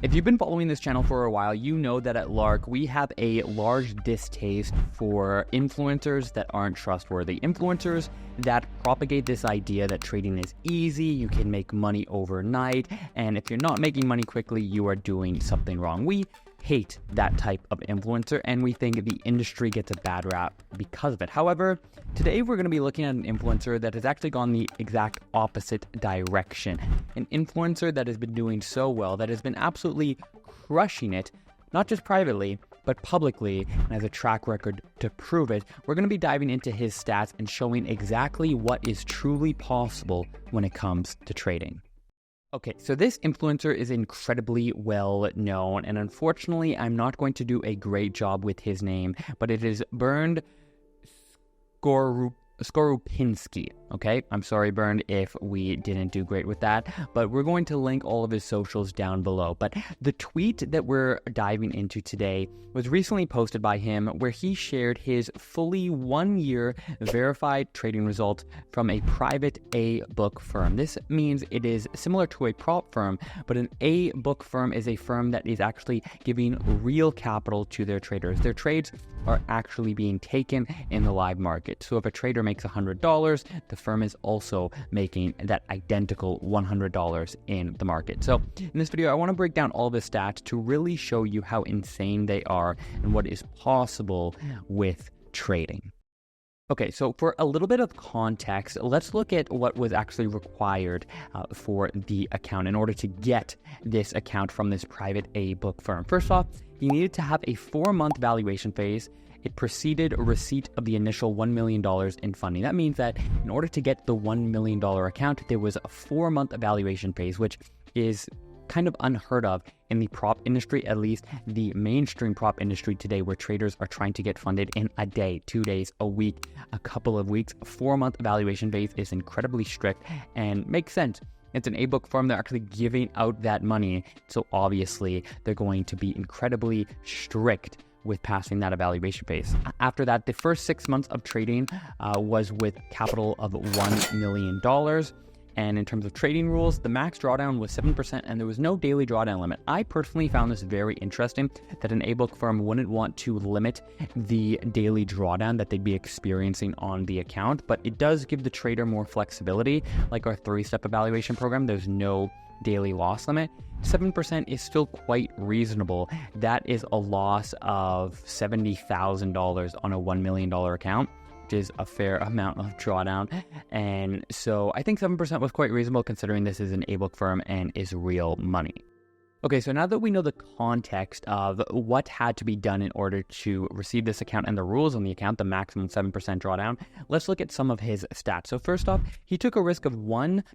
If you've been following this channel for a while, you know that at Lark, we have a large distaste for influencers that aren't trustworthy. Influencers that propagate this idea that trading is easy, you can make money overnight, and if you're not making money quickly, you are doing something wrong. We hate that type of influencer, and we think the industry gets a bad rap because of it. However, today we're going to be looking at an influencer that has actually gone the exact opposite direction. An influencer that has been doing so well, that has been absolutely crushing it, not just privately, but publicly, and has a track record to prove it. We're going to be diving into his stats and showing exactly what is truly possible when it comes to trading. Okay, so this influencer is incredibly well known, and unfortunately, I'm not going to do a great job with his name, but it is Bernd Skorupinski, okay? I'm sorry, Bernd, if we didn't do great with that, but we're going to link all of his socials down below. But the tweet that we're diving into today was recently posted by him, where he shared his fully 1-year verified trading results from a private A-book firm. This means it is similar to a prop firm, but an A-book firm is a firm that is actually giving real capital to their traders. Their trades are actually being taken in the live market. So if a trader makes $100, the firm is also making that identical $100 in the market. So in this video, I want to break down all the stats to really show you how insane they are and what is possible with trading. Okay, so for a little bit of context, let's look at what was actually required for the account in order to get this account from this private A-book firm. First off, you needed to have a 4-month valuation phase. It preceded a receipt of the initial $1 million in funding. That means that in order to get the $1 million account, there was a 4-month evaluation phase, which is kind of unheard of in the prop industry, at least the mainstream prop industry today, where traders are trying to get funded in a day, 2 days, a week, a couple of weeks. A 4-month evaluation phase is incredibly strict and makes sense. It's an A-book firm. They're actually giving out that money, so obviously they're going to be incredibly strict with passing that evaluation phase. After that, the first 6 months of trading was with capital of $1 million. And in terms of trading rules, the max drawdown was 7% and there was no daily drawdown limit. I personally found this very interesting, that an A-book firm wouldn't want to limit the daily drawdown that they'd be experiencing on the account, but it does give the trader more flexibility. Like our 3-step evaluation program, there's no daily loss limit. 7% is still quite reasonable. That is a loss of $70,000 on a $1 million account, which is a fair amount of drawdown. And so I think 7% was quite reasonable considering this is an A-book firm and is real money. Okay, so now that we know the context of what had to be done in order to receive this account and the rules on the account, the maximum 7% drawdown, let's look at some of his stats. So first off, he took a risk of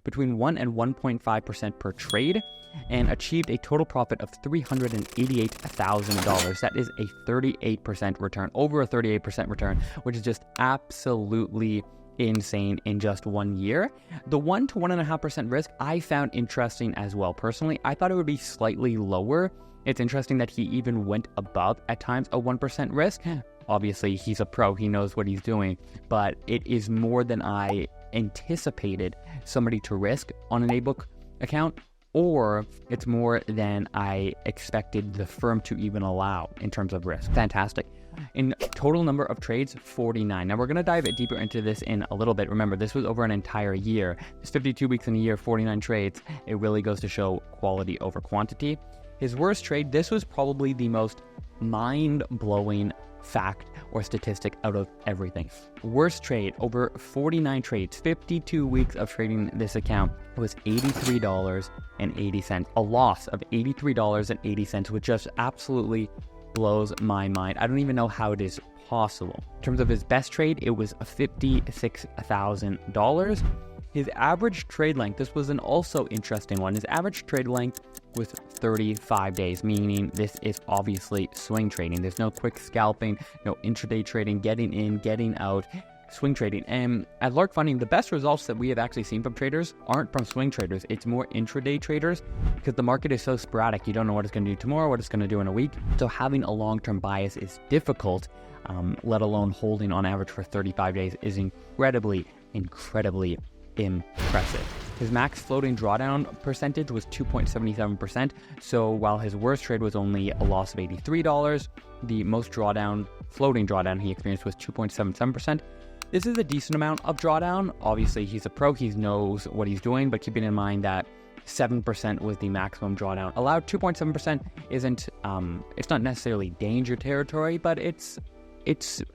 between 1 and 1.5% per trade and achieved a total profit of $388,000. That is a 38% return, over a 38% return, which is just absolutely insane in just 1 year. The 1 to 1.5% risk I found interesting as well. Personally, I thought it would be slightly lower. It's interesting that he even went above at times a 1% risk. Obviously, he's a pro, he knows what he's doing, but it is more than I anticipated somebody to risk on an A-book account, or it's more than I expected the firm to even allow in terms of risk. Fantastic. In total number of trades, 49. Now we're going to dive deeper into this in a little bit. Remember, this was over an entire year. There's 52 weeks in a year, 49 trades. It really goes to show quality over quantity. His worst trade, this was probably the most mind-blowing fact or statistic out of everything. Worst trade, over 49 trades, 52 weeks of trading this account, was $83.80. A loss of $83.80, which just absolutely blows my mind. I don't even know how it is possible. In terms of his best trade, it was $56,000. His average trade length, this was an also interesting one. His average trade length was 35 days, meaning this is obviously swing trading. There's no quick scalping, no intraday trading, getting in, getting out, swing trading. And at Lark Funding, the best results that we have actually seen from traders aren't from swing traders. It's more intraday traders, because the market is so sporadic. You don't know what it's going to do tomorrow, what it's going to do in a week. So having a long-term bias is difficult, let alone holding on average for 35 days is incredibly impressive. His max floating drawdown percentage was 2.77%. So while his worst trade was only a loss of $83, the most floating drawdown he experienced was 2.77%. This is a decent amount of drawdown. Obviously, he's a pro, he knows what he's doing, but keeping in mind that 7% was the maximum drawdown allowed. 2.7% isn't, it's not necessarily danger territory, but it's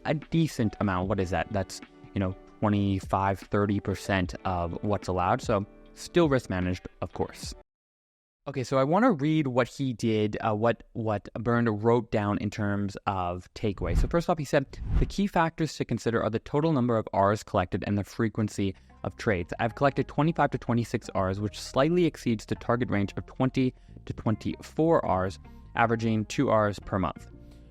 a decent amount. What is that? That's, 25-30% of what's allowed. So still risk managed, of course. Okay, so I want to read what he did, what Byrne wrote down in terms of takeaway. So first off, he said, the key factors to consider are the total number of Rs collected and the frequency of trades. I've collected 25 to 26 Rs, which slightly exceeds the target range of 20 to 24 Rs, averaging 2 Rs per month.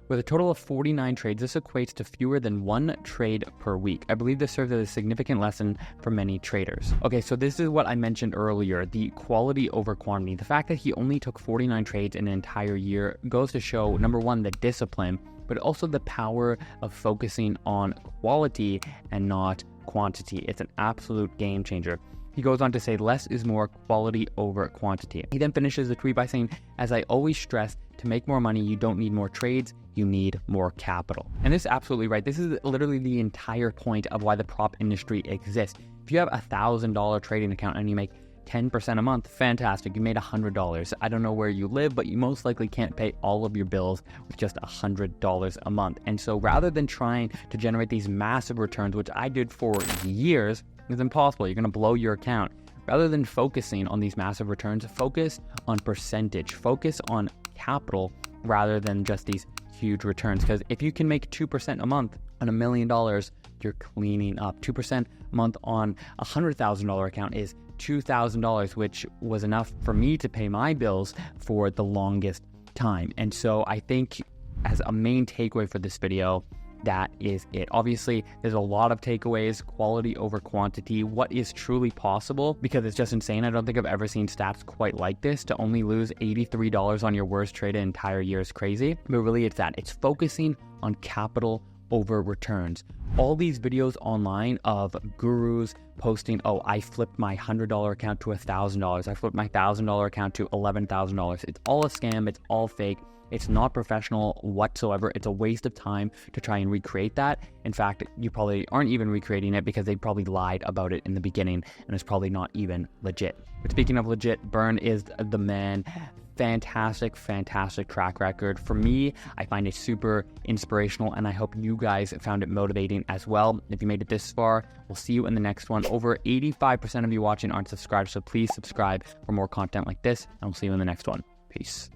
With a total of 49 trades, this equates to fewer than 1 trade per week. I believe this serves as a significant lesson for many traders. Okay, so this is what I mentioned earlier, the quality over quantity. The fact that he only took 49 trades in an entire year goes to show, number one, the discipline, but also the power of focusing on quality and not quantity. It's an absolute game changer. He goes on to say, less is more, quality over quantity. He then finishes the tweet by saying, as I always stress, to make more money, you don't need more trades, you need more capital. And this is absolutely right. This is literally the entire point of why the prop industry exists. If you have a $1,000 trading account and you make 10% a month, fantastic. You made $100. I don't know where you live, but you most likely can't pay all of your bills with just $100 a month. And so rather than trying to generate these massive returns, which I did for years, it's impossible. You're going to blow your account. Rather than focusing on these massive returns, focus on percentage, focus on capital rather than just these huge returns. Because if you can make 2% a month on $1 million, you're cleaning up. 2% a month on a $100,000 account is $2,000, which was enough for me to pay my bills for the longest time. And so I think as a main takeaway for this video, that is it. Obviously, there's a lot of takeaways, quality over quantity, what is truly possible, because it's just insane. I don't think I've ever seen stats quite like this. To only lose $83 on your worst trade an entire year is crazy. But really, it's that. It's focusing on capital over returns. All these videos online of gurus posting, oh, I flipped my $100 account to $1,000. I flipped my $1,000 account to $11,000. It's all a scam. It's all fake. It's not professional whatsoever. It's a waste of time to try and recreate that. In fact, you probably aren't even recreating it because they probably lied about it in the beginning and it's probably not even legit. But speaking of legit, Byrne is the man. Fantastic track record. For me, I find it super inspirational and I hope you guys found it motivating as well. If you made it this far, we'll see you in the next one. Over 85% of you watching aren't subscribed, so please subscribe for more content like this and we'll see you in the next one. Peace.